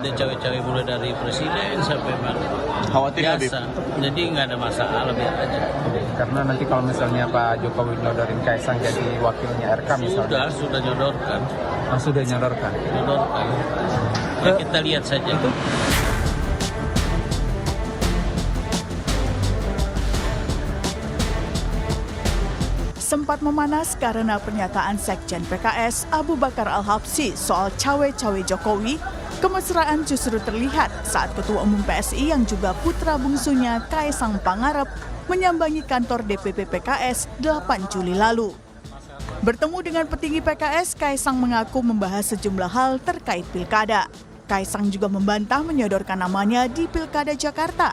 Ada cawe-cawe mulai dari presiden sampai mana. Khawatir nggak, Bib? Biasa. Jadi nggak ada masalah, biar aja. Karena nanti kalau misalnya Pak Jokowi nyodorin Kaisang jadi wakilnya RK misalnya. Sudah nyodorkan. Sudah nyodorkan. Ya, kita lihat saja. Sempat memanas karena pernyataan Sekjen PKS Abu Bakar Al-Habsyi soal cawe-cawe Jokowi, kemesraan justru terlihat saat Ketua Umum PSI yang juga putra bungsunya Kaisang Pangarep menyambangi kantor DPP PKS 8 Juli lalu. Bertemu dengan petinggi PKS, Kaisang mengaku membahas sejumlah hal terkait pilkada. Kaisang juga membantah menyodorkan namanya di Pilkada Jakarta.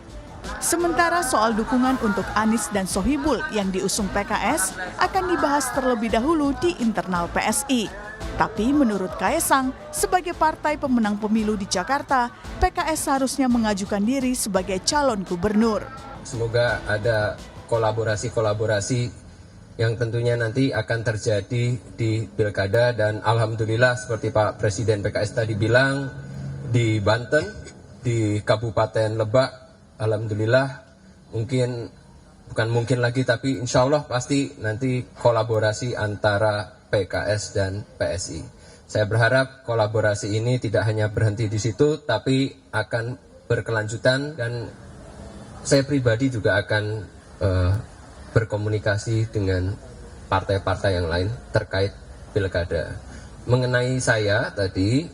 Sementara soal dukungan untuk Anies dan Sohibul yang diusung PKS akan dibahas terlebih dahulu di internal PSI. Tapi menurut Kaisang, sebagai partai pemenang pemilu di Jakarta, PKS seharusnya mengajukan diri sebagai calon gubernur. Semoga ada kolaborasi yang tentunya nanti akan terjadi di Pilkada, dan alhamdulillah seperti Pak Presiden PKS tadi bilang, di Banten, di Kabupaten Lebak, alhamdulillah bukan mungkin lagi, tapi insya Allah pasti nanti kolaborasi antara PKS dan PSI. Saya berharap kolaborasi ini tidak hanya berhenti di situ, tapi akan berkelanjutan, dan saya pribadi juga akan berkomunikasi dengan partai-partai yang lain terkait pilkada. Mengenai saya tadi,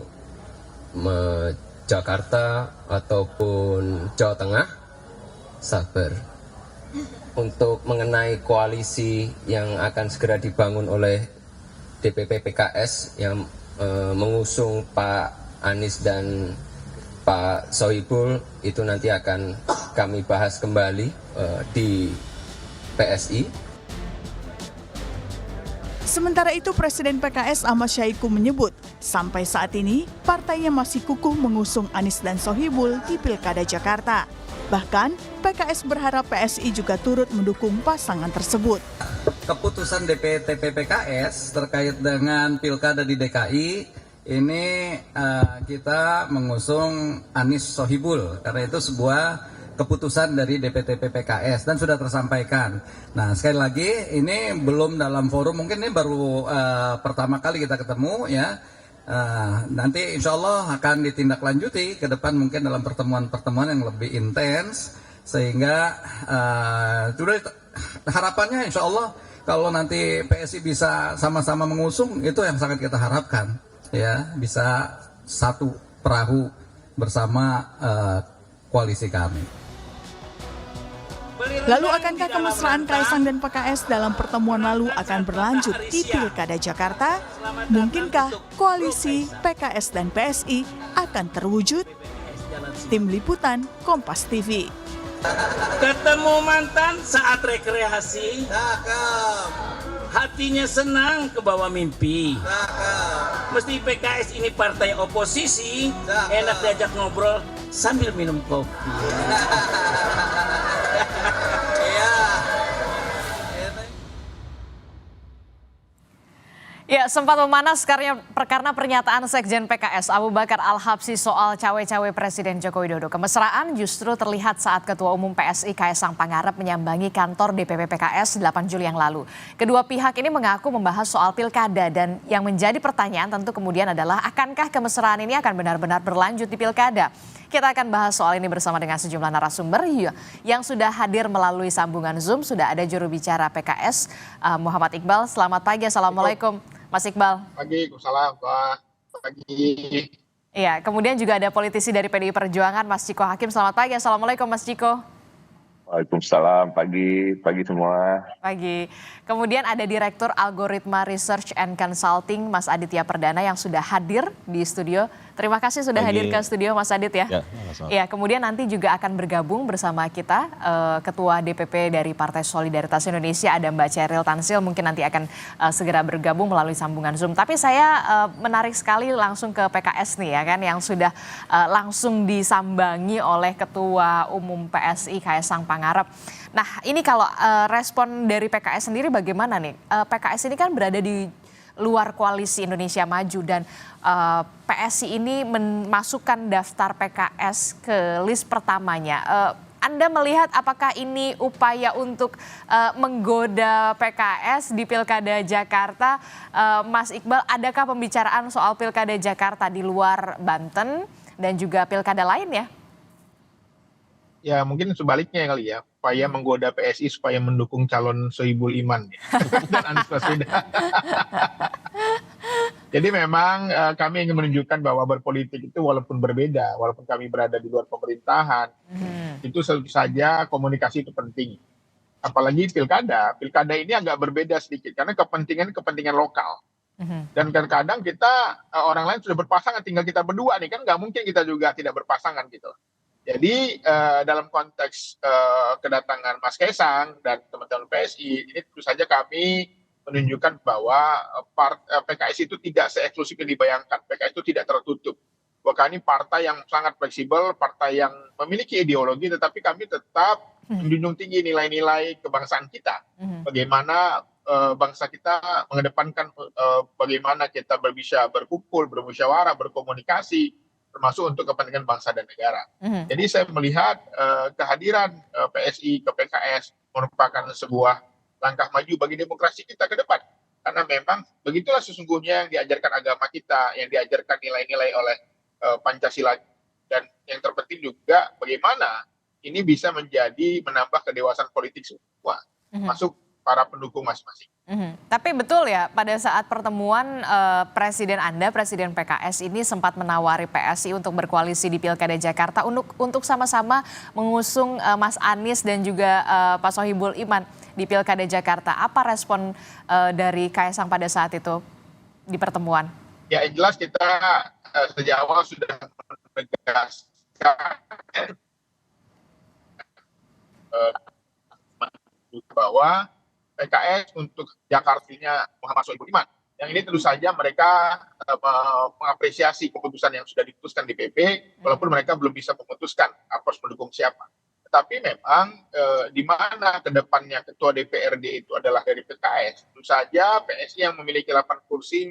Jakarta ataupun Jawa Tengah, sabar. Untuk mengenai koalisi yang akan segera dibangun oleh DPP PKS yang mengusung Pak Anies dan Pak Sohibul, itu nanti akan kami bahas kembali di PSI. Sementara itu, Presiden PKS Ahmad Syahiku menyebut, sampai saat ini partainya masih kukuh mengusung Anies dan Sohibul di Pilkada Jakarta. Bahkan, PKS berharap PSI juga turut mendukung pasangan tersebut. Keputusan DPP PKS terkait dengan Pilkada di DKI, ini kita mengusung Anies Sohibul, karena itu sebuah keputusan dari DPP PKS dan sudah tersampaikan. Nah, sekali lagi ini belum dalam forum, mungkin ini baru pertama kali kita ketemu ya. Nanti insya Allah akan ditindaklanjuti ke depan, mungkin dalam pertemuan-pertemuan yang lebih intens, sehingga harapannya insya Allah kalau nanti PSI bisa sama-sama mengusung, itu yang sangat kita harapkan ya, bisa satu perahu bersama koalisi kami. Lalu akankah kemesraan Kaisang dan PKS dalam pertemuan lalu akan berlanjut di Pilkada Jakarta? Mungkinkah koalisi PKS dan PSI akan terwujud? Tim Liputan Kompas TV. Ketemu mantan saat rekreasi, hatinya senang ke bawah mimpi. Mesti PKS ini partai oposisi, enak diajak ngobrol sambil minum kopi. Ya, sempat memanas karena pernyataan Sekjen PKS Abu Bakar Al-Habsyi soal cawe-cawe Presiden Joko Widodo. Kemesraan justru terlihat saat Ketua Umum PSI Kaisang Pangarep menyambangi kantor DPP PKS 8 Juli yang lalu. Kedua pihak ini mengaku membahas soal pilkada, dan yang menjadi pertanyaan tentu kemudian adalah akankah kemesraan ini akan benar-benar berlanjut di pilkada? Kita akan bahas soal ini bersama dengan sejumlah narasumber yang sudah hadir melalui sambungan Zoom. Sudah ada juru bicara PKS Muhammad Iqbal. Selamat pagi, Assalamualaikum Mas Iqbal. Pagi, salam Pak. Pagi. Iya, kemudian juga ada politisi dari PDI Perjuangan Mas Ciko Hakim. Selamat pagi, Assalamualaikum Mas Ciko. Waalaikumsalam, pagi semua. Pagi. Kemudian ada Direktur Algoritma Research and Consulting Mas Aditya Perdana yang sudah hadir di studio. Terima kasih sudah hadir ke studio Mas Adit ya. Ya, kemudian nanti juga akan bergabung bersama kita Ketua DPP dari Partai Solidaritas Indonesia, ada Mbak Ceril Tansil, mungkin nanti akan segera bergabung melalui sambungan Zoom. Tapi saya menarik sekali langsung ke PKS nih ya kan, yang sudah langsung disambangi oleh Ketua Umum PSI Kaisang Pangarep. Nah, ini kalau respon dari PKS sendiri bagaimana nih? PKS ini kan berada di luar koalisi Indonesia Maju dan PSI ini memasukkan daftar PKS ke list pertamanya. Anda melihat apakah ini upaya untuk menggoda PKS di Pilkada Jakarta? Mas Iqbal, adakah pembicaraan soal Pilkada Jakarta di luar Banten dan juga pilkada lain ya? Ya mungkin sebaliknya kali ya, upaya menggoda PSI supaya mendukung calon Sohibul Iman dan Anies Baswedan. Jadi memang kami ingin menunjukkan bahwa berpolitik itu walaupun berbeda, walaupun kami berada di luar pemerintahan, itu tentu saja komunikasi itu penting. Apalagi pilkada ini agak berbeda sedikit karena kepentingan lokal. Dan kadang-kadang kita orang lain sudah berpasangan, tinggal kita berdua nih kan nggak mungkin kita juga tidak berpasangan gitu. Jadi dalam konteks kedatangan Mas Kaisang dan teman-teman PSI, ini tentu saja kami menunjukkan bahwa PKS itu tidak se-eksklusif yang dibayangkan. PKS itu tidak tertutup. Bahwa ini partai yang sangat fleksibel, partai yang memiliki ideologi, tetapi kami tetap menjunjung tinggi nilai-nilai kebangsaan kita. Bagaimana bangsa kita mengedepankan bagaimana kita bisa berkumpul, bermusyawarah, berkomunikasi, termasuk untuk kepentingan bangsa dan negara. Jadi saya melihat kehadiran PSI ke PKS merupakan sebuah langkah maju bagi demokrasi kita ke depan. Karena memang begitulah sesungguhnya yang diajarkan agama kita, yang diajarkan nilai-nilai oleh Pancasila. Dan yang terpenting juga bagaimana ini bisa menambah kedewasaan politik semua, masuk para pendukung masing-masing. Tapi betul ya, pada saat pertemuan Presiden Anda, Presiden PKS ini sempat menawari PSI untuk berkoalisi di Pilkada Jakarta untuk sama-sama mengusung Mas Anies dan juga Pak Sohibul Iman di Pilkada Jakarta. Apa respon dari Kaisang pada saat itu di pertemuan? Ya yang jelas kita sejak awal sudah menegaskan bahwa PKS untuk Jakarta-nya Muhammad Sohibul Iman. Yang ini tentu saja mereka mengapresiasi keputusan yang sudah diputuskan di PP, walaupun mereka belum bisa memutuskan harus mendukung siapa. Tetapi memang di mana kedepannya ketua DPRD itu adalah dari PKS, tentu saja PSI yang memiliki 8 kursi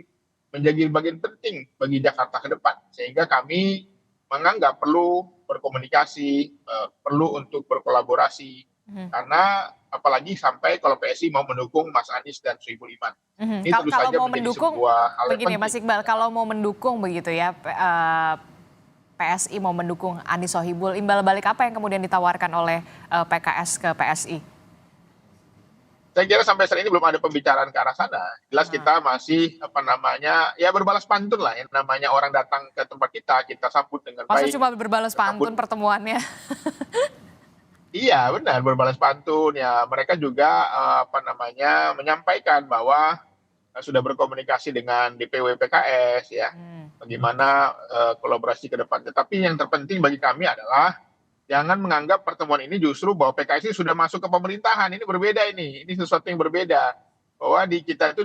menjadi bagian penting bagi Jakarta ke depan. Sehingga kami menganggap perlu berkomunikasi, perlu untuk berkolaborasi, karena apalagi sampai kalau PSI mau mendukung Mas Anies dan Sohibul Iman. Ini tentu saja mau menjadi mendukung, sebuah hal yang begini penting. Mas Iqbal, kalau mau mendukung begitu ya, PSI mau mendukung Anies Sohibul, imbal balik apa yang kemudian ditawarkan oleh PKS ke PSI? Saya kira sampai saat ini belum ada pembicaraan ke arah sana. Jelas kita masih ya berbalas pantun lah. Yang namanya orang datang ke tempat kita sambut dengan Masa baik. cuma berbalas pantun pertemuannya? Iya benar, berbalas pantun ya. Mereka juga menyampaikan bahwa sudah berkomunikasi dengan DPW PKS ya. Bagaimana kolaborasi ke depan. Tetapi yang terpenting bagi kami adalah jangan menganggap pertemuan ini justru bahwa PKS ini sudah masuk ke pemerintahan. Ini berbeda ini sesuatu yang berbeda. Bahwa di kita itu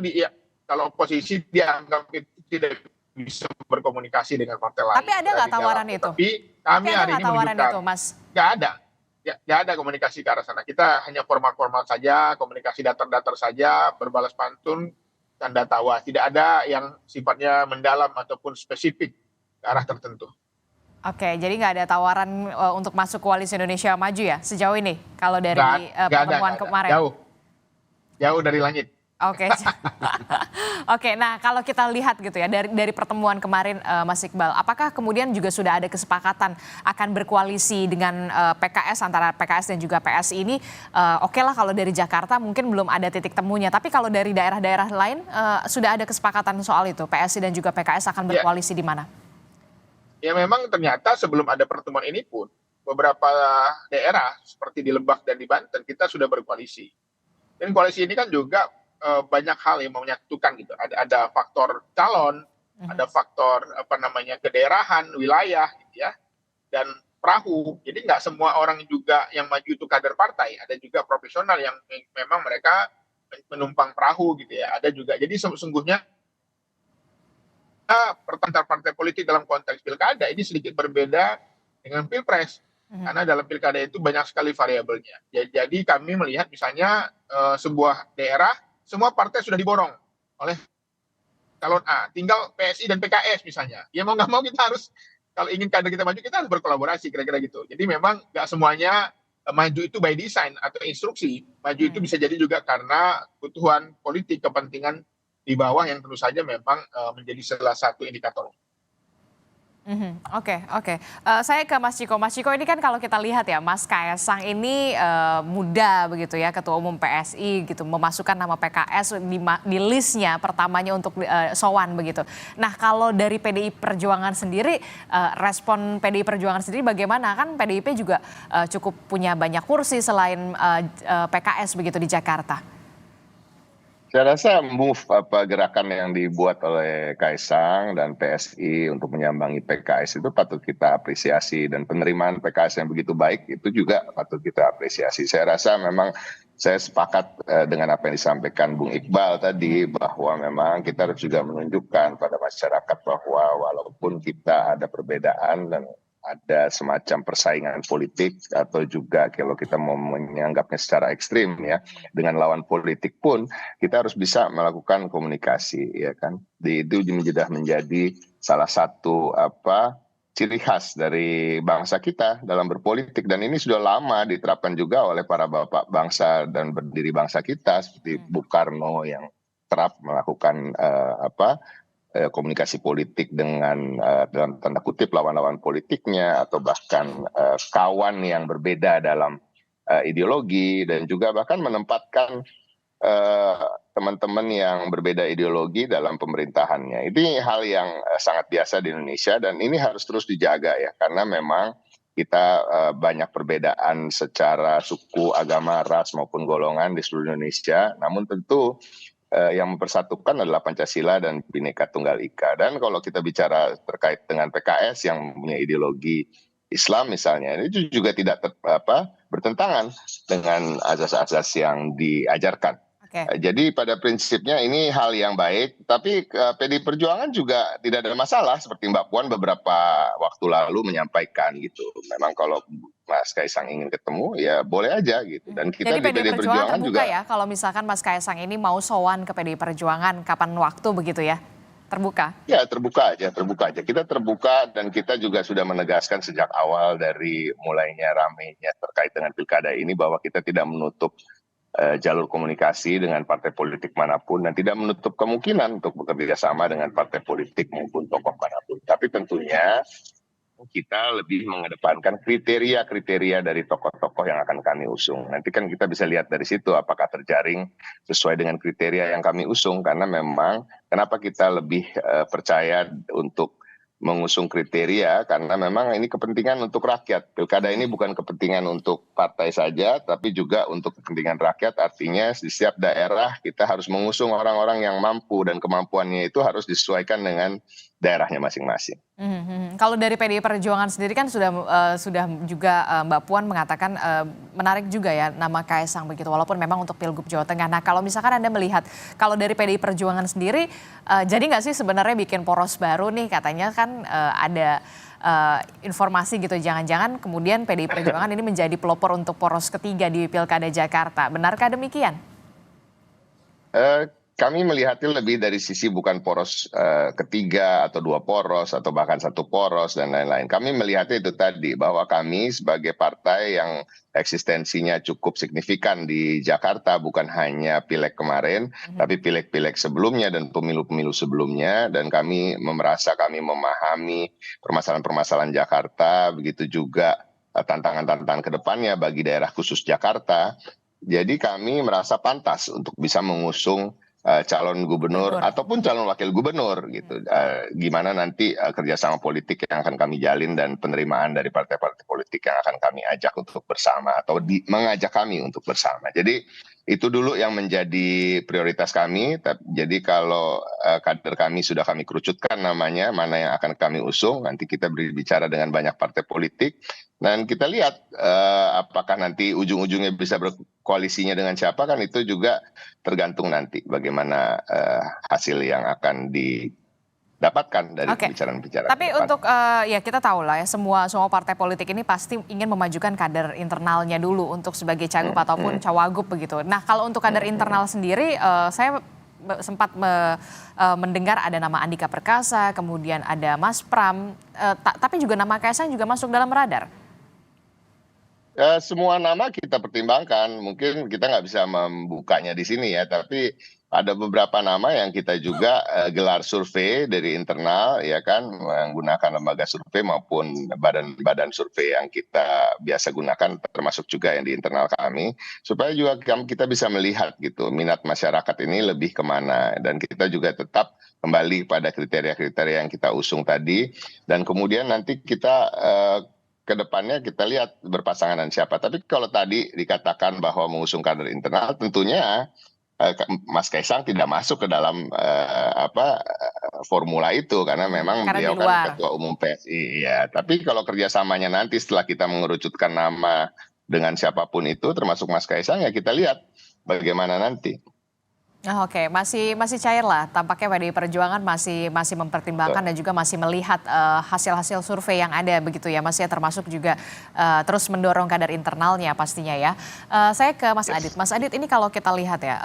kalau oposisi dianggap tidak bisa berkomunikasi dengan partai lain. Tapi ada nggak tawaran itu? Tapi kami hari ini menunjukkan Mas? nggak ada. Nggak ada komunikasi ke arah sana. Kita hanya formal-formal saja, komunikasi datar-datar saja, berbalas pantun, tanda tawa. Tidak ada yang sifatnya mendalam ataupun spesifik ke arah tertentu. Oke, jadi nggak ada tawaran untuk masuk koalisi Indonesia Maju ya sejauh ini kalau dari pertemuan kemarin? Jauh dari langit. Oke, oke. Nah kalau kita lihat gitu ya dari pertemuan kemarin, Mas Iqbal, apakah kemudian juga sudah ada kesepakatan akan berkoalisi dengan PKS antara PKS dan juga PSI ini? Oke lah kalau dari Jakarta mungkin belum ada titik temunya, tapi kalau dari daerah-daerah lain sudah ada kesepakatan soal itu, PSI dan juga PKS akan berkoalisi di mana? Ya memang ternyata sebelum ada pertemuan ini pun beberapa daerah seperti di Lebak dan di Banten kita sudah berkoalisi. Dan koalisi ini kan juga banyak hal yang menyatukan gitu. Ada faktor calon, ada faktor kedaerahan, wilayah gitu ya, dan perahu. Jadi nggak semua orang juga yang maju itu kader partai. Ada juga profesional yang memang mereka menumpang perahu gitu ya. Ada juga. Jadi sesungguhnya pertarungan partai politik dalam konteks pilkada ini sedikit berbeda dengan pilpres. Karena dalam pilkada itu banyak sekali variabelnya. Jadi kami melihat misalnya sebuah daerah semua partai sudah diborong oleh calon A, tinggal PSI dan PKS misalnya. Ya mau nggak mau kita harus, kalau ingin kader kita maju, kita harus berkolaborasi, kira-kira gitu. Jadi memang nggak semuanya maju itu by design atau instruksi. Maju itu bisa jadi juga karena kebutuhan politik, kepentingan di bawah yang tentu saja memang menjadi salah satu indikator. Oke. Saya ke Mas Ciko. Mas Ciko, ini kan kalau kita lihat ya, Mas Kaesang ini muda begitu ya, Ketua Umum PSI gitu, memasukkan nama PKS di listnya pertamanya untuk sowan begitu. Nah, kalau dari PDI Perjuangan sendiri, respon PDI Perjuangan sendiri bagaimana? Kan PDIP juga cukup punya banyak kursi selain PKS begitu di Jakarta. Saya rasa gerakan yang dibuat oleh Kaesang dan PSI untuk menyambangi PKS itu patut kita apresiasi, dan penerimaan PKS yang begitu baik itu juga patut kita apresiasi. Saya rasa memang saya sepakat dengan apa yang disampaikan Bung Iqbal tadi, bahwa memang kita harus juga menunjukkan pada masyarakat bahwa walaupun kita ada perbedaan dan ada semacam persaingan politik, atau juga kalau kita mau menganggapnya secara ekstrim ya, dengan lawan politik pun kita harus bisa melakukan komunikasi, ya kan. Itu sudah menjadi salah satu ciri khas dari bangsa kita dalam berpolitik, dan ini sudah lama diterapkan juga oleh para bapak bangsa dan berdiri bangsa kita seperti Bung Karno yang kerap melakukan komunikasi politik dengan dalam tanda kutip lawan-lawan politiknya, atau bahkan kawan yang berbeda dalam ideologi, dan juga bahkan menempatkan teman-teman yang berbeda ideologi dalam pemerintahannya. Ini hal yang sangat biasa di Indonesia, dan ini harus terus dijaga ya, karena memang kita banyak perbedaan secara suku, agama, ras maupun golongan di seluruh Indonesia. Namun tentu yang mempersatukan adalah Pancasila dan Bhinneka Tunggal Ika. Dan kalau kita bicara terkait dengan PKS yang punya ideologi Islam misalnya, itu juga tidak bertentangan dengan azas-azas yang diajarkan. Jadi pada prinsipnya ini hal yang baik, tapi PDI Perjuangan juga tidak ada masalah, seperti Mbak Puan beberapa waktu lalu menyampaikan gitu. Memang kalau Mas Kaesang ingin ketemu ya boleh aja gitu. Dan kita jadi di PDI Perjuangan terbuka juga ya, kalau misalkan Mas Kaesang ini mau sowan ke PDI Perjuangan kapan waktu begitu ya? Terbuka? Ya, terbuka aja. Kita terbuka, dan kita juga sudah menegaskan sejak awal dari mulainya ramainya terkait dengan pilkada ini bahwa kita tidak menutup jalur komunikasi dengan partai politik manapun, dan tidak menutup kemungkinan untuk bekerja sama dengan partai politik maupun tokoh manapun. Tapi tentunya kita lebih mengedepankan kriteria-kriteria dari tokoh-tokoh yang akan kami usung. Nanti kan kita bisa lihat dari situ apakah terjaring sesuai dengan kriteria yang kami usung, karena memang kenapa kita lebih percaya untuk mengusung kriteria, karena memang ini kepentingan untuk rakyat. Pilkada ini bukan kepentingan untuk partai saja, tapi juga untuk kepentingan rakyat. Artinya di setiap daerah kita harus mengusung orang-orang yang mampu, dan kemampuannya itu harus disesuaikan dengan daerahnya masing-masing. Kalau dari PDI Perjuangan sendiri kan sudah juga Mbak Puan mengatakan menarik juga ya nama Kaesang begitu, walaupun memang untuk Pilgub Jawa Tengah. Nah, kalau misalkan Anda melihat kalau dari PDI Perjuangan sendiri, jadi nggak sih sebenarnya bikin poros baru nih, katanya kan ada informasi gitu, jangan-jangan kemudian PDI Perjuangan ini menjadi pelopor untuk poros ketiga di Pilkada Jakarta. Benarkah demikian? Kami melihatnya lebih dari sisi bukan poros ketiga atau dua poros atau bahkan satu poros dan lain-lain. Kami melihatnya itu tadi, bahwa kami sebagai partai yang eksistensinya cukup signifikan di Jakarta, bukan hanya pileg kemarin, tapi pileg-pileg sebelumnya dan pemilu-pemilu sebelumnya, dan kami merasa kami memahami permasalahan-permasalahan Jakarta, begitu juga tantangan-tantangan ke depannya bagi daerah khusus Jakarta. Jadi kami merasa pantas untuk bisa mengusung calon gubernur ataupun calon wakil gubernur gitu. Gimana nanti kerjasama politik yang akan kami jalin dan penerimaan dari partai-partai politik yang akan kami ajak untuk bersama atau mengajak kami untuk bersama. Jadi itu dulu yang menjadi prioritas kami. Jadi kalau kader kami sudah kami kerucutkan namanya, mana yang akan kami usung, nanti kita berbicara dengan banyak partai politik. Dan kita lihat apakah nanti ujung-ujungnya bisa berkoalisinya dengan siapa, kan itu juga tergantung nanti bagaimana hasil yang akan didapatkan dari pembicaraan-pembicaraan. Tapi untuk ya kita tahu lah ya, semua partai politik ini pasti ingin memajukan kader internalnya dulu untuk sebagai cagup ataupun cawagup begitu. Nah, kalau untuk kader internal sendiri, saya mendengar ada nama Andika Perkasa, kemudian ada Mas Pram, tapi juga nama Kaisang juga masuk dalam radar. Semua nama kita pertimbangkan, mungkin kita nggak bisa membukanya di sini ya, tapi ada beberapa nama yang kita juga gelar survei dari internal, ya kan, menggunakan lembaga survei maupun badan-badan survei yang kita biasa gunakan, termasuk juga yang di internal kami, supaya juga kita bisa melihat gitu minat masyarakat ini lebih kemana, dan kita juga tetap kembali pada kriteria-kriteria yang kita usung tadi, dan kemudian nanti kita ke depannya kita lihat berpasangan dengan siapa. Tapi kalau tadi dikatakan bahwa mengusung kader internal, tentunya Mas Kaisang tidak masuk ke dalam formula itu karena memang beliau kan ketua umum PSI. Ya, tapi kalau kerjasamanya nanti setelah kita mengerucutkan nama dengan siapapun itu, termasuk Mas Kaisang, ya kita lihat bagaimana nanti. Oke, masih cair lah. Tampaknya PDI Perjuangan masih mempertimbangkan dan juga masih melihat hasil-hasil survei yang ada begitu ya, Mas ya, termasuk juga terus mendorong kader internalnya pastinya ya. Saya ke Mas Adit. Mas Adit, ini kalau kita lihat ya,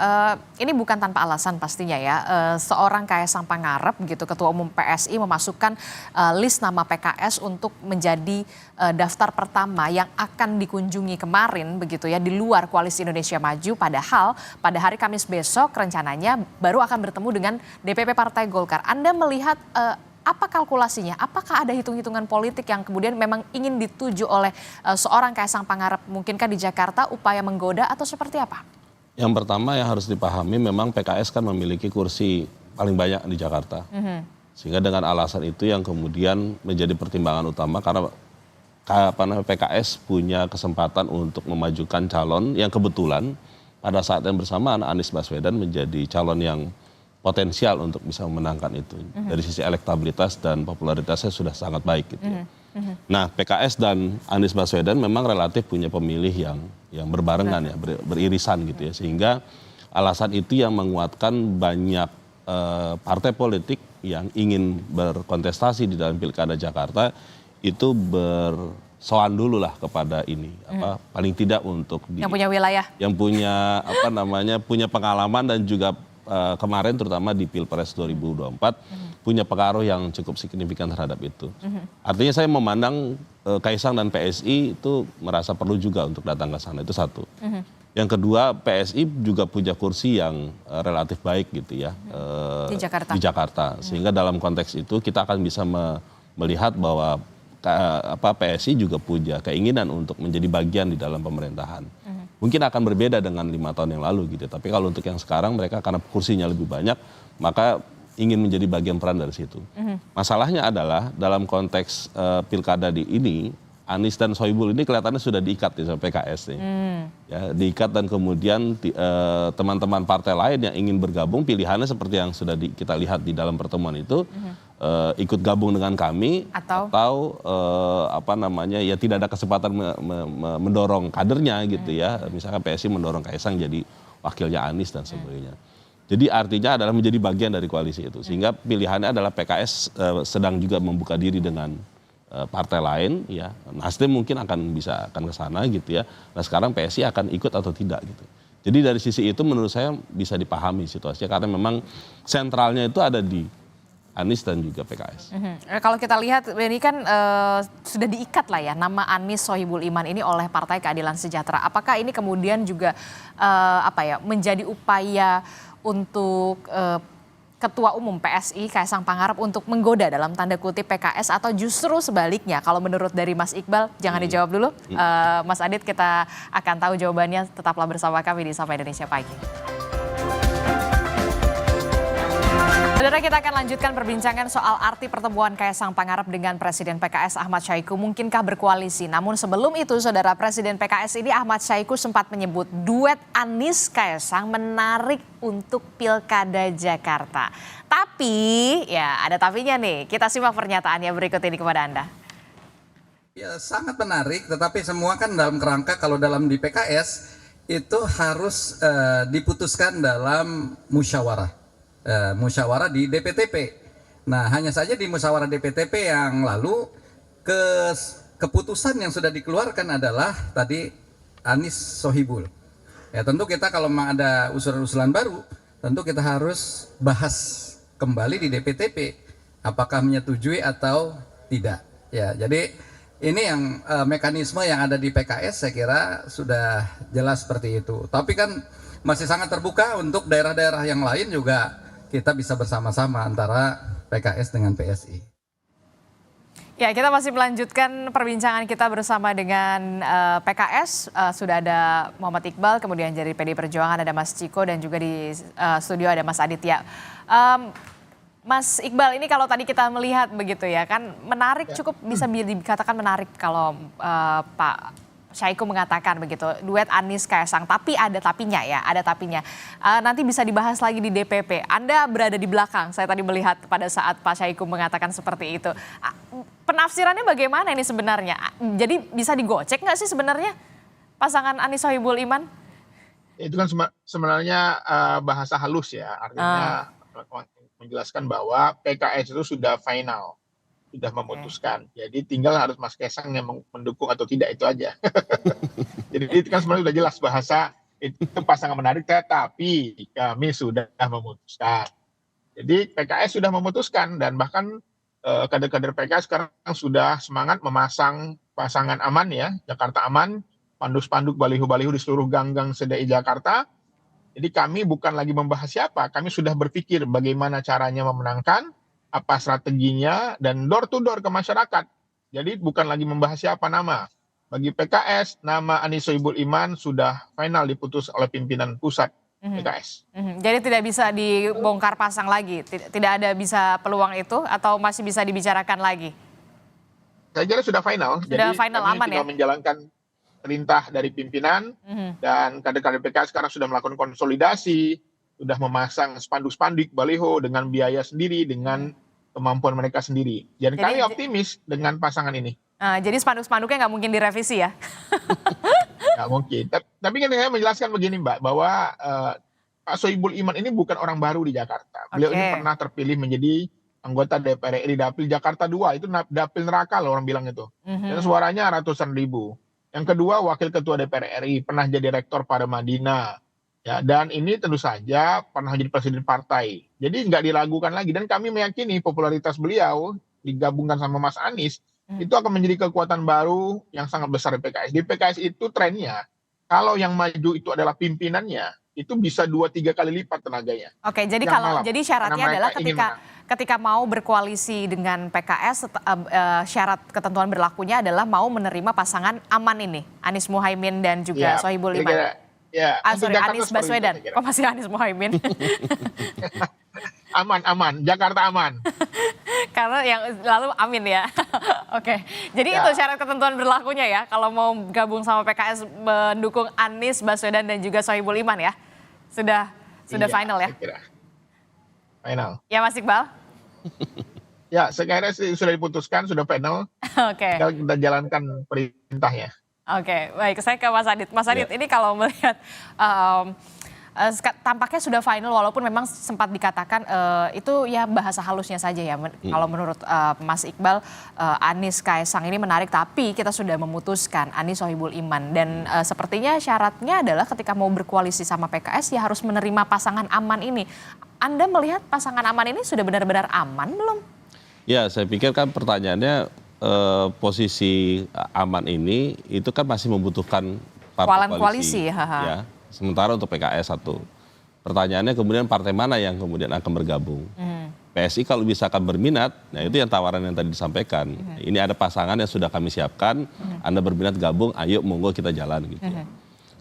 ini bukan tanpa alasan pastinya ya. Seorang Kaisang Pangarep gitu, Ketua Umum PSI memasukkan list nama PKS untuk menjadi daftar pertama yang akan dikunjungi kemarin begitu ya di luar Koalisi Indonesia Maju, padahal pada hari Kamis besok rencananya baru akan bertemu dengan DPP Partai Golkar. Anda melihat apa kalkulasinya? Apakah ada hitung-hitungan politik yang kemudian memang ingin dituju oleh seorang Kaisang Pangarep? Mungkinkah di Jakarta upaya menggoda atau seperti apa? Yang pertama yang harus dipahami memang PKS kan memiliki kursi paling banyak di Jakarta. Sehingga dengan alasan itu yang kemudian menjadi pertimbangan utama karena PKS punya kesempatan untuk memajukan calon yang kebetulan pada saat yang bersamaan Anies Baswedan menjadi calon yang potensial untuk bisa memenangkan itu. Dari sisi elektabilitas dan popularitasnya sudah sangat baik gitu ya. Nah, PKS dan Anies Baswedan memang relatif punya pemilih yang berbarengan ya, beririsan gitu ya. Sehingga alasan itu yang menguatkan banyak partai politik yang ingin berkontestasi di dalam Pilkada Jakarta itu bersoan dulu lah kepada ini, paling tidak untuk yang punya wilayah, yang punya punya pengalaman dan juga kemarin terutama di Pilpres 2024 punya pengaruh yang cukup signifikan terhadap itu. Artinya saya memandang Kaisang dan PSI itu merasa perlu juga untuk datang ke sana, itu satu. Yang kedua, PSI juga punya kursi yang relatif baik gitu ya di Jakarta. Sehingga dalam konteks itu kita akan bisa melihat bahwa PSI juga punya keinginan untuk menjadi bagian di dalam pemerintahan. Mungkin akan berbeda dengan 5 tahun yang lalu gitu. Tapi kalau untuk yang sekarang mereka karena kursinya lebih banyak, maka ingin menjadi bagian peran dari situ. Masalahnya adalah dalam konteks pilkada ini, Anies dan Sohibul ini kelihatannya sudah diikat sama PKS nih. Ya, diikat dan kemudian teman-teman partai lain yang ingin bergabung pilihannya seperti yang sudah kita lihat di dalam pertemuan itu. Ikut gabung dengan kami atau ya tidak ada kesempatan mendorong kadernya gitu ya, misalkan PSI mendorong Kaisang jadi wakilnya Anies dan sebagainya. Jadi artinya adalah menjadi bagian dari koalisi itu, sehingga pilihannya adalah PKS sedang juga membuka diri dengan partai lain ya. Nasdem mungkin akan ke sana gitu ya. Nah sekarang PSI akan ikut atau tidak gitu. Jadi dari sisi itu menurut saya bisa dipahami situasinya karena memang sentralnya itu ada di Anies dan juga PKS. Kalau kita lihat ini kan sudah diikat lah ya nama Anies Sohibul Iman ini oleh Partai Keadilan Sejahtera. Apakah ini kemudian juga menjadi upaya untuk Ketua Umum PSI Kaisang Pangarep untuk menggoda dalam tanda kutip PKS atau justru sebaliknya? Kalau menurut dari Mas Iqbal, jangan dijawab dulu. Mas Adit, kita akan tahu jawabannya. Tetaplah bersama kami di Sapa Indonesia Pagi. Saudara, kita akan lanjutkan perbincangan soal arti pertemuan Kaisang Pangarep dengan Presiden PKS Ahmad Syahiku. Mungkinkah berkoalisi? Namun sebelum itu, Saudara, Presiden PKS ini Ahmad Syahiku sempat menyebut duet Anies Kaisang menarik untuk Pilkada Jakarta. Tapi, ya ada tapinya nih. Kita simak pernyataannya berikut ini kepada Anda. Ya sangat menarik, tetapi semua kan dalam kerangka kalau dalam di PKS itu harus diputuskan dalam musyawarah. Musyawarah di DPTP. Nah, hanya saja di musyawarah DPTP yang lalu keputusan yang sudah dikeluarkan adalah tadi Anies Sohibul. Ya tentu kita kalau memang ada usulan-usulan baru tentu kita harus bahas kembali di DPTP apakah menyetujui atau tidak. Ya, jadi ini yang mekanisme yang ada di PKS saya kira sudah jelas seperti itu. Tapi kan masih sangat terbuka untuk daerah-daerah yang lain juga kita bisa bersama-sama antara PKS dengan PSI. Ya, kita masih melanjutkan perbincangan kita bersama dengan PKS. Sudah ada Muhammad Iqbal, kemudian dari PD Perjuangan ada Mas Ciko, dan juga di studio ada Mas Aditya. Mas Iqbal, ini kalau tadi kita melihat begitu ya, kan menarik, cukup bisa dikatakan menarik kalau Pak Syahiku mengatakan begitu, duet Anies Kaisang, tapi ada tapinya ya, ada tapinya. Nanti bisa dibahas lagi di DPP. Anda berada di belakang, saya tadi melihat pada saat Pak Syahiku mengatakan seperti itu. Penafsirannya bagaimana ini sebenarnya? Jadi bisa digocek nggak sih sebenarnya pasangan Anies Sohibul Iman? Itu kan sebenarnya bahasa halus ya, artinya menjelaskan bahwa PKS itu sudah final, sudah memutuskan. Jadi tinggal harus Mas Kaisang yang mendukung atau tidak, itu aja. Jadi itu kan sebenarnya sudah jelas bahasa itu pasangan menarik, tapi kami sudah memutuskan. Jadi PKS sudah memutuskan, dan bahkan kader-kader PKS sekarang sudah semangat memasang pasangan aman ya, Jakarta Aman, spanduk-spanduk, baliho-baliho di seluruh gang-gang se-DKI Jakarta. Jadi kami bukan lagi membahas siapa, kami sudah berpikir bagaimana caranya memenangkan, apa strateginya, dan door to door ke masyarakat. Jadi bukan lagi membahas siapa nama. Bagi PKS, nama Anies Sohibul Iman sudah final diputus oleh pimpinan pusat PKS. Jadi tidak bisa dibongkar pasang lagi, tidak ada bisa peluang itu, atau masih bisa dibicarakan lagi? Saya kira sudah final. Sudah jadi final, kami aman tinggal ya? menjalankan perintah dari pimpinan, dan kader-kader PKS sekarang sudah melakukan konsolidasi, sudah memasang spanduk-spanduk, baliho dengan biaya sendiri, dengan kemampuan mereka sendiri. Dan kami optimis dengan pasangan ini. Jadi spanduk-spanduknya nggak mungkin direvisi ya? Nggak mungkin. Tapi kan saya menjelaskan begini Mbak, bahwa Pak Sohibul Iman ini bukan orang baru di Jakarta. Beliau ini pernah terpilih menjadi anggota DPR RI Dapil Jakarta 2, itu dapil neraka loh orang bilang itu. Dan suaranya ratusan ribu. Yang kedua, wakil ketua DPR RI, pernah jadi rektor pada Madinah. Ya, dan ini tentu saja pernah jadi presiden partai. Jadi nggak diragukan lagi. Dan kami meyakini popularitas beliau digabungkan sama Mas Anies, itu akan menjadi kekuatan baru yang sangat besar di PKS. Di PKS itu trennya, kalau yang maju itu adalah pimpinannya, itu bisa 2-3 kali lipat tenaganya. Oke, jadi jadi syaratnya adalah ketika mau berkoalisi dengan PKS, syarat ketentuan berlakunya adalah mau menerima pasangan aman ini, Anies Muhaimin dan juga Sohibul Iman. Sorry, Anies Baswedan. Kok masih Anies Muhaimin? Aman, Jakarta aman. Karena yang lalu amin ya. Oke, jadi itu syarat ketentuan berlakunya ya, kalau mau gabung sama PKS mendukung Anies Baswedan dan juga Sohibul Iman ya. Sudah final ya? Final. Ya Mas Iqbal? Ya, sekarang sudah diputuskan, sudah final. Oke. Kita jalankan perintahnya. Oke, baik. Saya ke Mas Adit. Mas Adit, ini kalau melihat tampaknya sudah final, walaupun memang sempat dikatakan itu ya bahasa halusnya saja ya. Kalau menurut Mas Iqbal, Anies Kaisang ini menarik, tapi kita sudah memutuskan Anies Sohibul Iman. Dan sepertinya syaratnya adalah ketika mau berkoalisi sama PKS ya harus menerima pasangan aman ini. Anda melihat pasangan aman ini sudah benar-benar aman belum? Ya, saya pikir kan pertanyaannya posisi aman ini itu kan masih membutuhkan partai koalisi. Ya. Sementara untuk PKS satu. Pertanyaannya kemudian partai mana yang kemudian akan bergabung. PSI kalau bisa akan berminat, nah itu yang tawaran yang tadi disampaikan. Ini ada pasangan yang sudah kami siapkan, Anda berminat gabung, ayo monggo kita jalan gitu.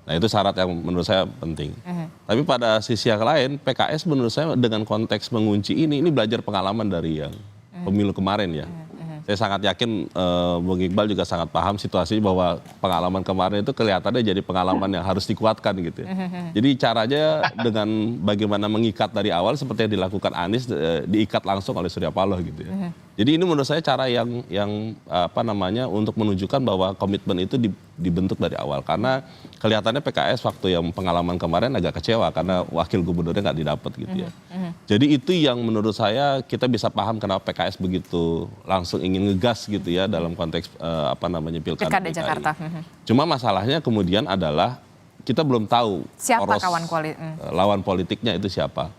Nah itu syarat yang menurut saya penting. Tapi pada sisi yang lain, PKS menurut saya dengan konteks mengunci ini belajar pengalaman dari yang pemilu kemarin ya. Saya sangat yakin Bung Iqbal juga sangat paham situasinya bahwa pengalaman kemarin itu kelihatannya jadi pengalaman yang harus dikuatkan gitu ya. Jadi caranya dengan bagaimana mengikat dari awal seperti yang dilakukan Anies, diikat langsung oleh Surya Paloh gitu ya. Jadi ini menurut saya cara yang untuk menunjukkan bahwa komitmen itu dibentuk dari awal. Karena kelihatannya PKS waktu yang pengalaman kemarin agak kecewa karena wakil gubernurnya nggak didapat gitu ya. Jadi itu yang menurut saya kita bisa paham kenapa PKS begitu langsung ingin ngegas gitu ya dalam konteks pilkada DKI. Jakarta. Cuma masalahnya kemudian adalah kita belum tahu Siapa kawan koalisi? lawan politiknya itu siapa.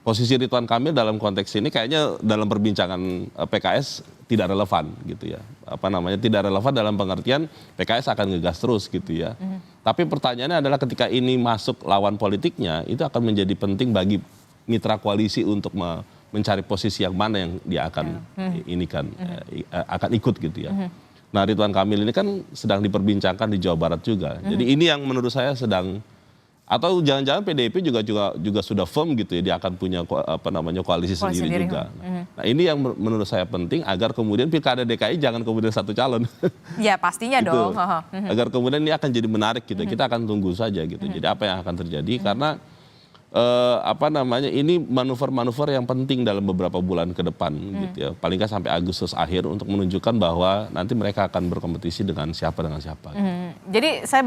Posisi Ridwan Kamil dalam konteks ini kayaknya dalam perbincangan PKS tidak relevan gitu ya. Tidak relevan dalam pengertian PKS akan ngegas terus gitu ya. Tapi pertanyaannya adalah ketika ini masuk lawan politiknya, itu akan menjadi penting bagi mitra koalisi untuk mencari posisi yang mana yang dia akan akan ikut gitu ya. Nah, Ridwan Kamil ini kan sedang diperbincangkan di Jawa Barat juga. Jadi ini yang menurut saya sedang, atau jangan-jangan PDIP juga sudah firm gitu ya, dia akan punya koalisi sendiri juga. Nah, ini yang menurut saya penting agar kemudian Pilkada DKI jangan kemudian satu calon. Ya pastinya gitu. dong. Agar kemudian ini akan jadi menarik gitu. Kita akan tunggu saja gitu. Jadi apa yang akan terjadi karena ini manuver-manuver yang penting dalam beberapa bulan ke depan gitu ya. Paling nggak sampai Agustus akhir untuk menunjukkan bahwa nanti mereka akan berkompetisi dengan siapa. Jadi saya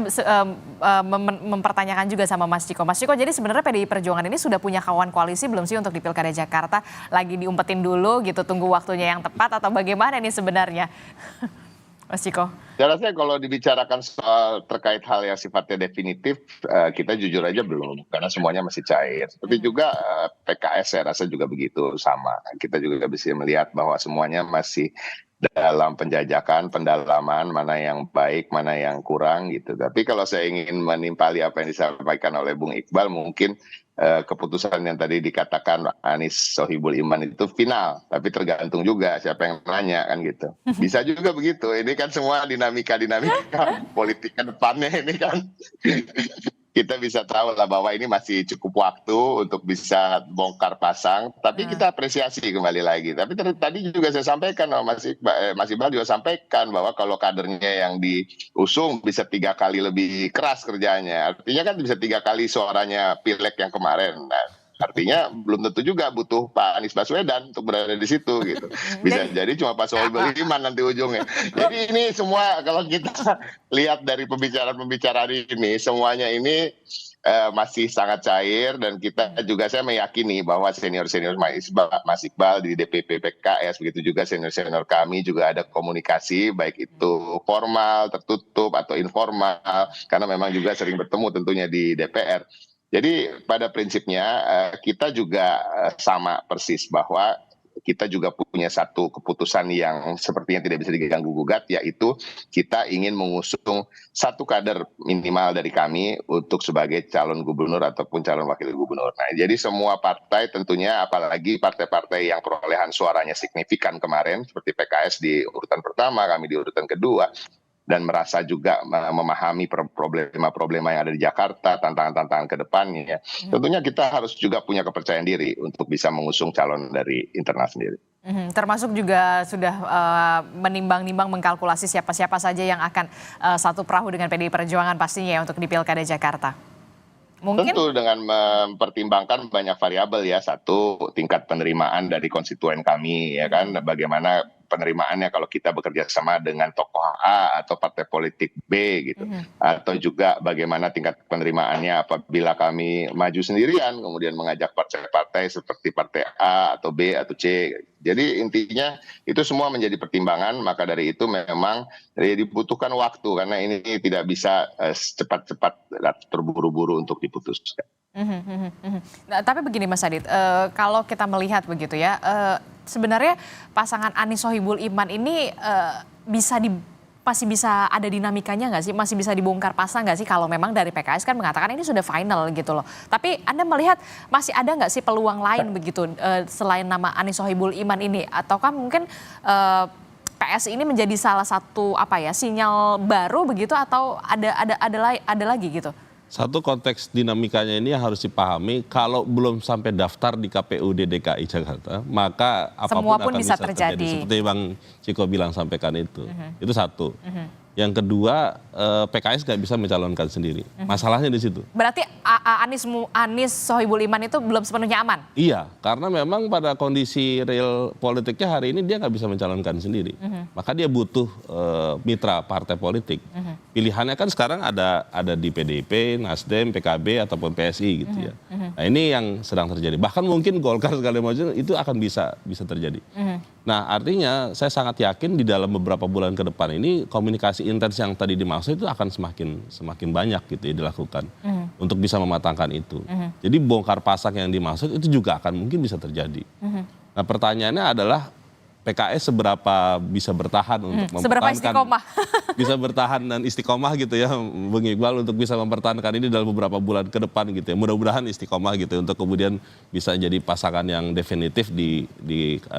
mempertanyakan juga sama Mas Ciko. Mas Ciko, jadi sebenarnya PDI Perjuangan ini sudah punya kawan koalisi belum sih untuk di Pilkada Jakarta? Lagi diumpetin dulu gitu, tunggu waktunya yang tepat atau bagaimana ini sebenarnya? Mas Ciko. Saya rasa kalau dibicarakan soal terkait hal yang sifatnya definitif, kita jujur aja belum, karena semuanya masih cair. Seperti juga PKS saya rasa juga begitu, sama. Kita juga bisa melihat bahwa semuanya masih dalam penjajakan, pendalaman, mana yang baik, mana yang kurang gitu. Tapi kalau saya ingin menimpali apa yang disampaikan oleh Bung Iqbal, mungkin keputusan yang tadi dikatakan Anies Sohibul Iman itu final, tapi tergantung juga siapa yang nanya kan gitu. Bisa juga begitu. Ini kan semua dinamika politik ke depannya ini kan. Kita bisa tahu lah bahwa ini masih cukup waktu untuk bisa bongkar pasang, tapi kita apresiasi kembali lagi. Tapi tadi juga saya sampaikan, Mas Iqbal juga sampaikan bahwa kalau kadernya yang diusung bisa 3 kali lebih keras kerjanya, artinya kan bisa 3 kali suaranya Pileg yang kemarin. Nah, artinya belum tentu juga butuh Pak Anies Baswedan untuk berada di situ gitu. Bisa jadi cuma Pak Sohibul Iman nanti ujungnya. Jadi ini semua kalau kita lihat dari pembicaraan ini, semuanya ini masih sangat cair, dan kita juga, saya meyakini bahwa senior-senior Mas Iqbal di DPP PKS, begitu juga senior-senior kami juga ada komunikasi, baik itu formal, tertutup, atau informal, karena memang juga sering bertemu tentunya di DPR. Jadi pada prinsipnya kita juga sama persis bahwa kita juga punya satu keputusan yang sepertinya tidak bisa diganggu gugat, yaitu kita ingin mengusung satu kader minimal dari kami untuk sebagai calon gubernur ataupun calon wakil gubernur. Nah, jadi semua partai tentunya, apalagi partai-partai yang perolehan suaranya signifikan kemarin, seperti PKS di urutan pertama, kami di urutan kedua, dan merasa juga memahami problema-problema yang ada di Jakarta, tantangan-tantangan ke depannya. Tentunya kita harus juga punya kepercayaan diri untuk bisa mengusung calon dari internal sendiri. Termasuk juga sudah menimbang-nimbang, mengkalkulasi siapa-siapa saja yang akan satu perahu dengan PDI Perjuangan pastinya ya untuk di Pilkada Jakarta. Mungkin? Tentu dengan mempertimbangkan banyak variabel ya. Satu, tingkat penerimaan dari konstituen kami ya kan, bagaimana penerimaannya kalau kita bekerja sama dengan tokoh A atau partai politik B gitu. Atau juga bagaimana tingkat penerimaannya apabila kami maju sendirian kemudian mengajak partai-partai seperti partai A atau B atau C. Jadi intinya itu semua menjadi pertimbangan, maka dari itu memang dibutuhkan waktu karena ini tidak bisa cepat-cepat terburu-buru untuk diputuskan. Nah, tapi begini Mas Adit, kalau kita melihat begitu ya, sebenarnya pasangan Anies Sohibul Iman ini masih bisa ada dinamikanya nggak sih? Masih bisa dibongkar pasang nggak sih kalau memang dari PKS kan mengatakan ini sudah final gitu loh. Tapi Anda melihat masih ada nggak sih peluang lain begitu selain nama Anies Sohibul Iman ini? Ataukah mungkin PS ini menjadi salah satu sinyal baru begitu, atau ada lagi gitu? Satu, konteks dinamikanya ini harus dipahami, kalau belum sampai daftar di KPUD DKI Jakarta, maka apapun akan bisa terjadi. Seperti Bang Ciko bilang sampaikan itu. Itu satu. Yang kedua, PKS nggak bisa mencalonkan sendiri. Masalahnya di situ. Berarti Anies Sohibul Iman itu belum sepenuhnya aman? Iya, karena memang pada kondisi real politiknya hari ini dia nggak bisa mencalonkan sendiri. Maka dia butuh mitra partai politik. Pilihannya kan sekarang ada di PDIP, Nasdem, PKB, ataupun PSI gitu ya. Nah, ini yang sedang terjadi. Bahkan mungkin Golkar sekali maju itu akan bisa terjadi. Nah, artinya saya sangat yakin di dalam beberapa bulan ke depan ini komunikasi intens yang tadi dimaksud itu akan semakin banyak gitu ya dilakukan untuk bisa mematangkan itu. Jadi bongkar pasang yang dimaksud itu juga akan mungkin bisa terjadi. Nah, pertanyaannya adalah PKS seberapa bisa bertahan untuk Seberapa mempertahankan, istiqomah? bisa bertahan dan istiqomah gitu ya, Bung Iqbal, untuk bisa mempertahankan ini dalam beberapa bulan ke depan gitu ya. Mudah-mudahan istiqomah gitu ya, untuk kemudian bisa jadi pasangan yang definitif di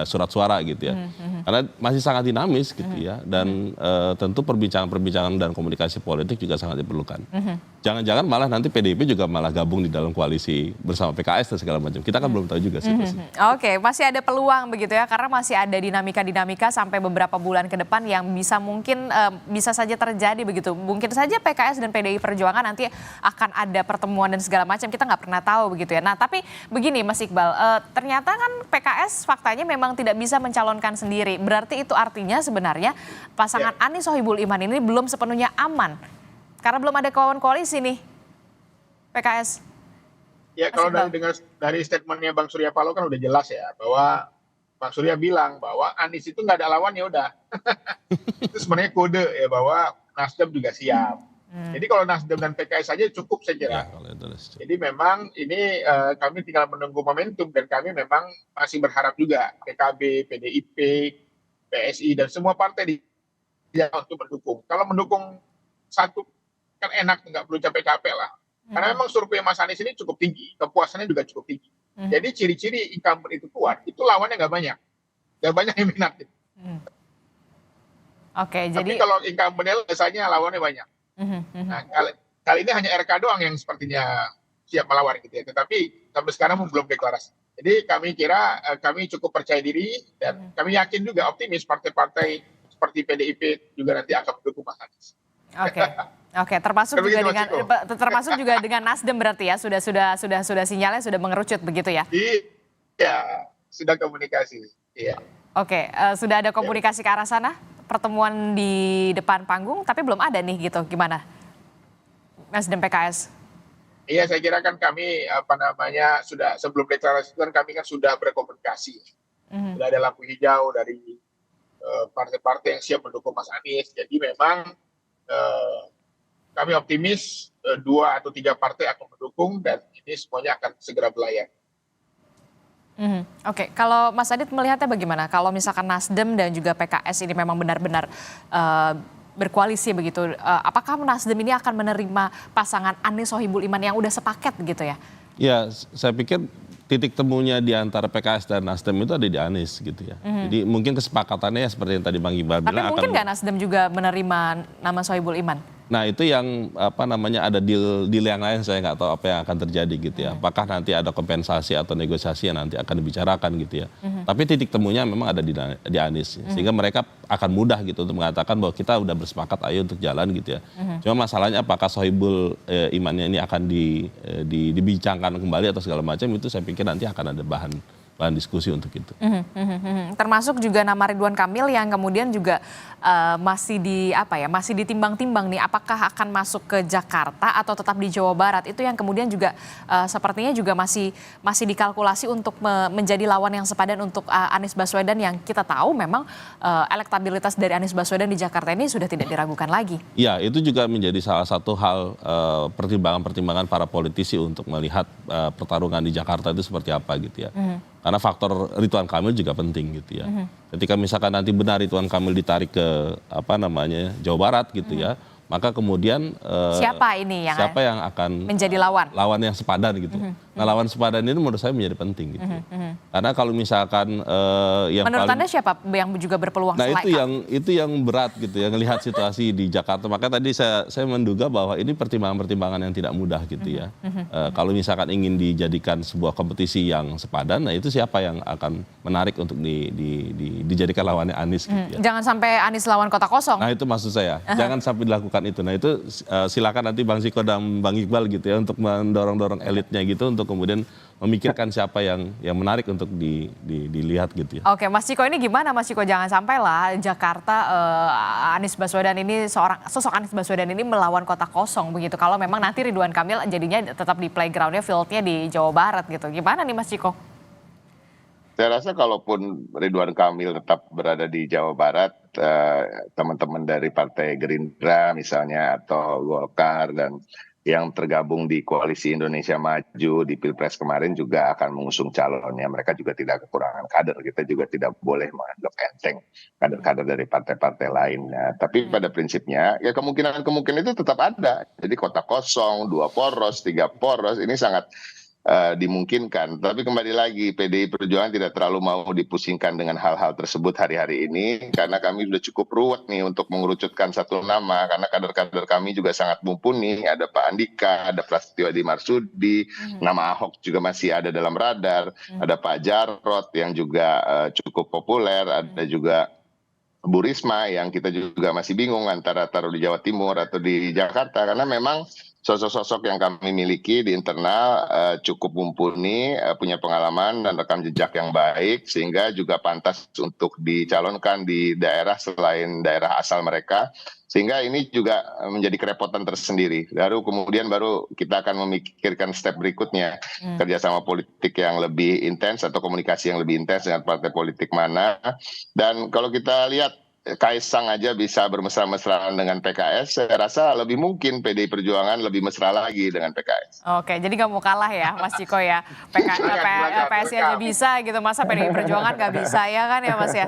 surat suara gitu ya. Karena masih sangat dinamis gitu ya, dan tentu perbincangan-perbincangan dan komunikasi politik juga sangat diperlukan. Jangan-jangan malah nanti PDIP juga malah gabung di dalam koalisi bersama PKS dan segala macam. Kita kan belum tahu juga sih. Oke, masih ada peluang begitu ya, karena masih ada dinamika-dinamika sampai beberapa bulan ke depan yang bisa mungkin bisa saja terjadi begitu. Mungkin saja PKS dan PDI Perjuangan nanti akan ada pertemuan dan segala macam, kita nggak pernah tahu begitu ya. Nah, tapi begini Mas Iqbal, ternyata kan PKS faktanya memang tidak bisa mencalonkan sendiri. Berarti itu artinya sebenarnya pasangan Anies Sohibul Iman ini belum sepenuhnya aman. Karena belum ada kawan koalisi nih, PKS. Ya, kalau dari statementnya Bang Surya Paloh kan udah jelas ya, bahwa Bang Surya bilang bahwa Anies itu nggak ada lawan, ya udah. Itu sebenarnya kode ya bahwa Nasdem juga siap. Jadi kalau Nasdem dan PKS saja cukup saya kira. Jadi memang ini kami tinggal menunggu momentum, dan kami memang masih berharap juga PKB, PDIP, PSI dan semua partai di untuk mendukung. Kalau mendukung satu kan enak, nggak perlu capek-capek lah. Karena memang survei Mas Anies ini cukup tinggi, kepuasannya juga cukup tinggi. Jadi ciri-ciri incumbent itu kuat, itu lawannya nggak banyak yang minat. Oke, tapi jadi kalau incumbentnya biasanya lawannya banyak. Nah, kali ini hanya RK doang yang sepertinya siap melawan gitu ya. Tetapi sampai sekarang belum deklarasi. Jadi kami kira kami cukup percaya diri, dan kami yakin juga optimis partai-partai seperti PDIP juga nanti akan mendukung Mas Anies. Oke, termasuk juga dengan Nasdem berarti ya, sudah sinyalnya sudah mengerucut begitu ya? Iya, sudah komunikasi. Iya. Oke, sudah ada komunikasi ke arah sana, pertemuan di depan panggung, tapi belum ada nih gitu, gimana? Nasdem PKS. Iya, saya kira kan kami sudah sebelum deklarasi kan kami kan sudah berkomunikasi. Sudah ada lampu hijau dari partai-partai yang siap mendukung Mas Anies. Jadi memang kami optimis 2 atau 3 partai akan mendukung, dan ini semuanya akan segera berlayar. Oke, kalau Mas Adit melihatnya bagaimana? Kalau misalkan Nasdem dan juga PKS ini memang benar-benar berkoalisi begitu, apakah Nasdem ini akan menerima pasangan Anies Sohibul Iman yang udah sepaket gitu ya? Ya, saya pikir titik temunya di antara PKS dan Nasdem itu ada di Anies gitu ya. Jadi mungkin kesepakatannya ya seperti yang tadi Bang Iqbal bilang. Tapi mungkin nggak Nasdem juga menerima nama Sohibul Iman? Nah, itu yang ada deal yang lain, saya nggak tahu apa yang akan terjadi gitu ya. Apakah nanti ada kompensasi atau negosiasi yang nanti akan dibicarakan gitu ya. Tapi titik temunya memang ada di Anies, sehingga mereka akan mudah gitu untuk mengatakan bahwa kita udah bersepakat, ayo untuk jalan gitu ya. Cuma masalahnya apakah Sohibul Imannya ini akan dibincangkan kembali atau segala macam, itu saya pikir nanti akan ada bahan diskusi untuk itu. Termasuk juga nama Ridwan Kamil yang kemudian juga masih ditimbang-timbang nih, apakah akan masuk ke Jakarta atau tetap di Jawa Barat. Itu yang kemudian juga sepertinya juga masih dikalkulasi untuk menjadi lawan yang sepadan untuk Anies Baswedan, yang kita tahu memang elektabilitas dari Anies Baswedan di Jakarta ini sudah tidak diragukan lagi. Ya, itu juga menjadi salah satu hal pertimbangan-pertimbangan para politisi untuk melihat pertarungan di Jakarta itu seperti apa gitu ya. Karena faktor Ridwan Kamil juga penting gitu ya. Ketika misalkan nanti benar Ridwan Kamil ditarik ke Jawa Barat gitu ya, maka kemudian siapa yang akan menjadi lawan yang sepadan gitu. Nah, lawan sepadan ini menurut saya menjadi penting gitu. Karena kalau misalkan yang menurut Anda siapa yang juga berpeluang? Nah, itu yang berat gitu ya, ngelihat situasi di Jakarta. Maka tadi saya menduga bahwa ini pertimbangan-pertimbangan yang tidak mudah gitu ya. Kalau misalkan ingin dijadikan sebuah kompetisi yang sepadan, nah itu siapa yang akan menarik untuk dijadikan lawannya Anies gitu ya. Jangan sampai Anies lawan kota kosong. Nah, itu maksud saya. Jangan sampai dilakukan itu. Nah, itu silakan nanti Bang Siko dan Bang Iqbal gitu ya, untuk mendorong-dorong elitnya gitu untuk kemudian memikirkan siapa yang menarik untuk dilihat gitu ya. Oke, Mas Ciko ini gimana Mas Ciko? Jangan sampai lah Jakarta Anies Baswedan ini sosok Anies Baswedan ini melawan kota kosong begitu. Kalau memang nanti Ridwan Kamil jadinya tetap di playgroundnya, fieldnya di Jawa Barat gitu. Gimana nih Mas Ciko? Saya rasa kalaupun Ridwan Kamil tetap berada di Jawa Barat, teman-teman dari Partai Gerindra misalnya atau Golkar dan yang tergabung di Koalisi Indonesia Maju di Pilpres kemarin juga akan mengusung calonnya. Mereka juga tidak kekurangan kader. Kita juga tidak boleh menganggap enteng kader-kader dari partai-partai lainnya. Tapi pada prinsipnya ya kemungkinan itu tetap ada. Jadi kota kosong, 2 poros, 3 poros ini sangat dimungkinkan. Tapi kembali lagi PDI Perjuangan tidak terlalu mau dipusingkan dengan hal-hal tersebut hari-hari ini karena kami sudah cukup ruwet nih untuk mengerucutkan satu nama karena kader-kader kami juga sangat mumpuni. Ada Pak Andika, ada Prasetyo Adi Marsudi, nama Ahok juga masih ada dalam radar, ada Pak Jarod yang juga cukup populer, ada juga Bu Risma yang kita juga masih bingung antara taruh di Jawa Timur atau di Jakarta karena memang sosok-sosok yang kami miliki di internal cukup mumpuni, punya pengalaman dan rekam jejak yang baik sehingga juga pantas untuk dicalonkan di daerah selain daerah asal mereka. Sehingga ini juga menjadi kerepotan tersendiri. Kemudian baru kita akan memikirkan step berikutnya. Kerjasama politik yang lebih intens atau komunikasi yang lebih intens dengan partai politik mana. Dan kalau kita lihat Kaisang aja bisa bermesra-mesraan dengan PKS, saya rasa lebih mungkin PDI Perjuangan lebih mesra lagi dengan PKS. Oke, jadi nggak mau kalah ya Mas Ciko ya. PSI aja bisa gitu, masa PDI Perjuangan nggak bisa ya kan ya Mas ya.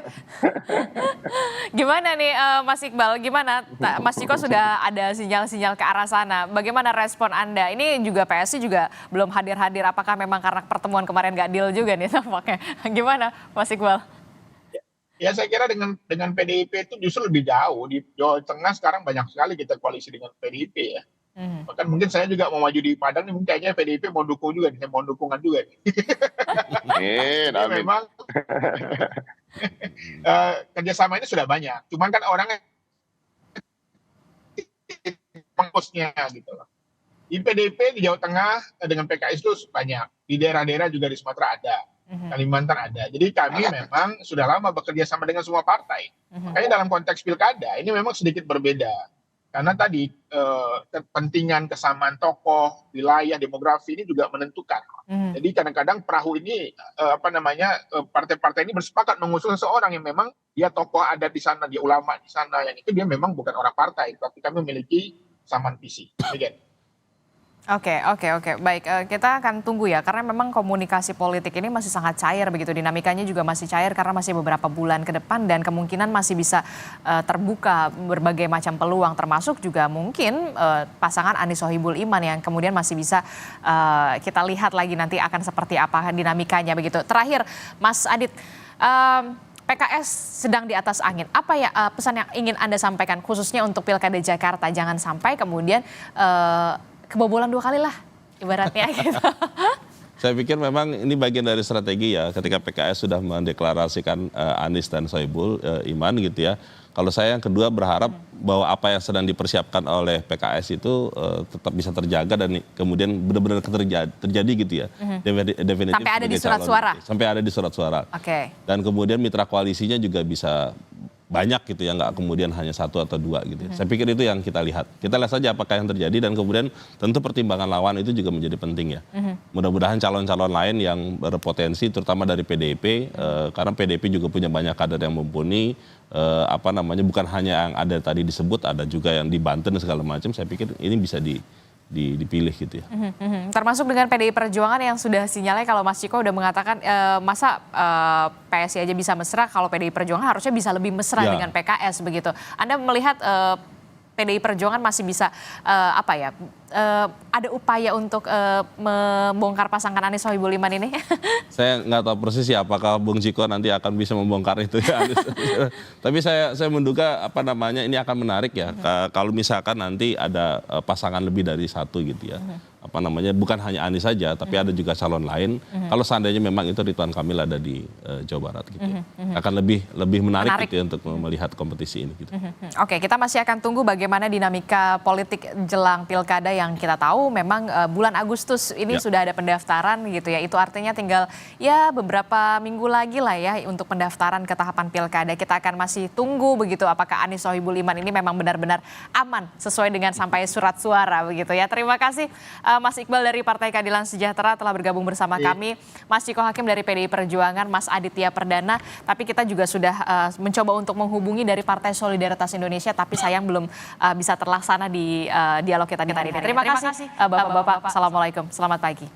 Gimana nih Mas Iqbal, gimana Mas Ciko sudah ada sinyal-sinyal ke arah sana. Bagaimana respon Anda? Ini juga PSI juga belum hadir-hadir, apakah memang karena pertemuan kemarin nggak deal juga nih tampaknya. Gimana Mas Iqbal? Ya saya kira dengan PDIP itu justru lebih jauh. Di Jawa Tengah sekarang banyak sekali kita koalisi dengan PDIP ya. Bahkan mungkin saya juga mau maju di Padang, nih kayaknya PDIP mau dukung juga, saya mau dukungan juga. Amin. Memang kerjasama ini sudah banyak. Cuman kan orangnya pengurusnya gitu loh. Di PDIP di Jawa Tengah dengan PKS itu banyak. Di daerah-daerah juga di Sumatera ada. Kalimantan ada. Jadi kami memang sudah lama bekerja sama dengan semua partai. Makanya dalam konteks pilkada ini memang sedikit berbeda. Karena tadi kepentingan kesamaan tokoh, wilayah, demografi ini juga menentukan. Jadi kadang-kadang perahu ini partai-partai ini bersepakat mengusung seseorang yang memang dia tokoh ada di sana, dia ulama di sana, yang itu dia memang bukan orang partai, tapi kami memiliki kesamaan visi. Oke. Baik, kita akan tunggu ya, karena memang komunikasi politik ini masih sangat cair begitu, dinamikanya juga masih cair karena masih beberapa bulan ke depan dan kemungkinan masih bisa terbuka berbagai macam peluang, termasuk juga mungkin pasangan Anies Sohibul Iman yang kemudian masih bisa kita lihat lagi nanti akan seperti apa dinamikanya begitu. Terakhir, Mas Adit, PKS sedang di atas angin. Apa ya pesan yang ingin Anda sampaikan khususnya untuk Pilkada Jakarta? Jangan sampai kemudian kebobolan 2 kali lah ibaratnya gitu. Saya pikir memang ini bagian dari strategi ya ketika PKS sudah mendeklarasikan Anies dan Sohibul Iman gitu ya. Kalau saya yang kedua berharap bahwa apa yang sedang dipersiapkan oleh PKS itu tetap bisa terjaga dan kemudian benar-benar terjadi gitu ya. Definitif sampai ada di surat suara. Sampai ada di surat suara. Oke. Dan kemudian mitra koalisinya juga bisa banyak gitu ya, nggak kemudian hanya 1 atau 2 gitu ya. Saya pikir itu yang kita lihat. Kita lihat saja apakah yang terjadi dan kemudian tentu pertimbangan lawan itu juga menjadi penting ya. Mudah-mudahan calon-calon lain yang berpotensi terutama dari PDIP, karena PDIP juga punya banyak kader yang mumpuni, bukan hanya yang ada tadi disebut, ada juga yang di Banten segala macam. Saya pikir ini bisa dipilih gitu ya. Termasuk dengan PDI Perjuangan yang sudah sinyalnya kalau Mas Ciko udah mengatakan masa PSI aja bisa mesra, kalau PDI Perjuangan harusnya bisa lebih mesra dengan PKS begitu. Anda melihat PDI Perjuangan masih bisa ada upaya untuk membongkar pasangan Anies Sohibul Iman ini? Saya nggak tahu persis ya apakah Bung Ciko nanti akan bisa membongkar itu ya. Tapi saya menduga ini akan menarik ya. Kalau misalkan nanti ada pasangan lebih dari 1 gitu ya. Bukan hanya Anies saja tapi ada juga calon lain. Kalau seandainya memang itu Ridwan Kamil ada di Jawa Barat gitu ya. Akan lebih menarik gitu ya untuk melihat kompetisi ini gitu. Oke, kita masih akan tunggu bagaimana dinamika politik jelang pilkada yang kita tahu memang bulan Agustus ini sudah ada pendaftaran gitu ya. Itu artinya tinggal ya beberapa minggu lagi lah ya untuk pendaftaran ke tahapan pilkada. Kita akan masih tunggu begitu apakah Anies Sohibul Iman ini memang benar-benar aman sesuai dengan sampai surat suara begitu ya. Terima kasih Mas Iqbal dari Partai Keadilan Sejahtera telah bergabung bersama kami, Mas Ciko Hakim dari PDI Perjuangan, Mas Aditya Perdana, tapi kita juga sudah mencoba untuk menghubungi dari Partai Solidaritas Indonesia, tapi sayang belum bisa terlaksana di dialog kita di hari ini. Terima kasih Bapak-Bapak, Assalamualaikum, selamat pagi.